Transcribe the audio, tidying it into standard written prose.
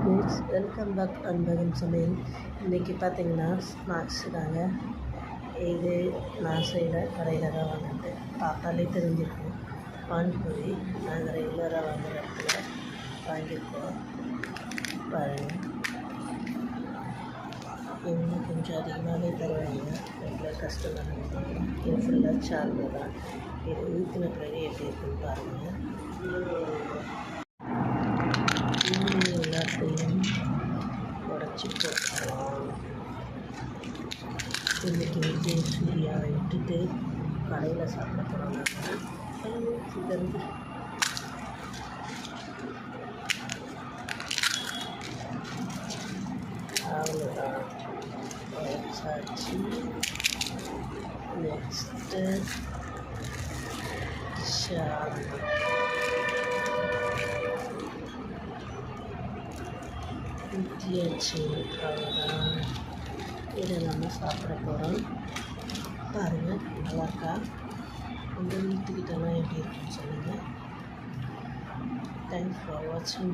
Friends, welcome back Anbagam சமையல். இன்றைக்கி பார்த்திங்கன்னா ஸ்நாக்ஸு தாங்க. இது நான் செய்கிற கடையில் தான் வாங்கினது. பார்த்தாலே தெரிஞ்சிருக்கும். பானிபூரி நாங்கள் ரெகுலராக வாங்குகிற இடத்துல வாங்கியிருக்கோம். பாருங்கள், இவங்க கொஞ்சம் அதிகமாகவே தருவாங்க. Regular customer. இது ஃபுல்லாக சார்ந்து தான். இது ஊற்றின பிறகு எப்படி இருக்குன்னு பாருங்கள். எல்லாத்தையும் உடச்சி போட்டுக்கலாம். இன்றைக்கி விஜய் சூர்யாவை விட்டுட்டு கடையில் சாப்பிட போகிறாங்க. அவ்வளோதான் வச்சாச்சு. நெக்ஸ்ட்டு ஊற்றியாச்சு. அவ்வளோதான். இதை நம்ம சாப்பிட போகிறோம். பாருங்கள், நல்லாயிருக்கா? உங்கள் வீட்டுக்கிட்டலாம் எப்படி இருக்குன்னு சொல்லுங்கள். தேங்க்ஸ் ஃபார் வாட்சிங்.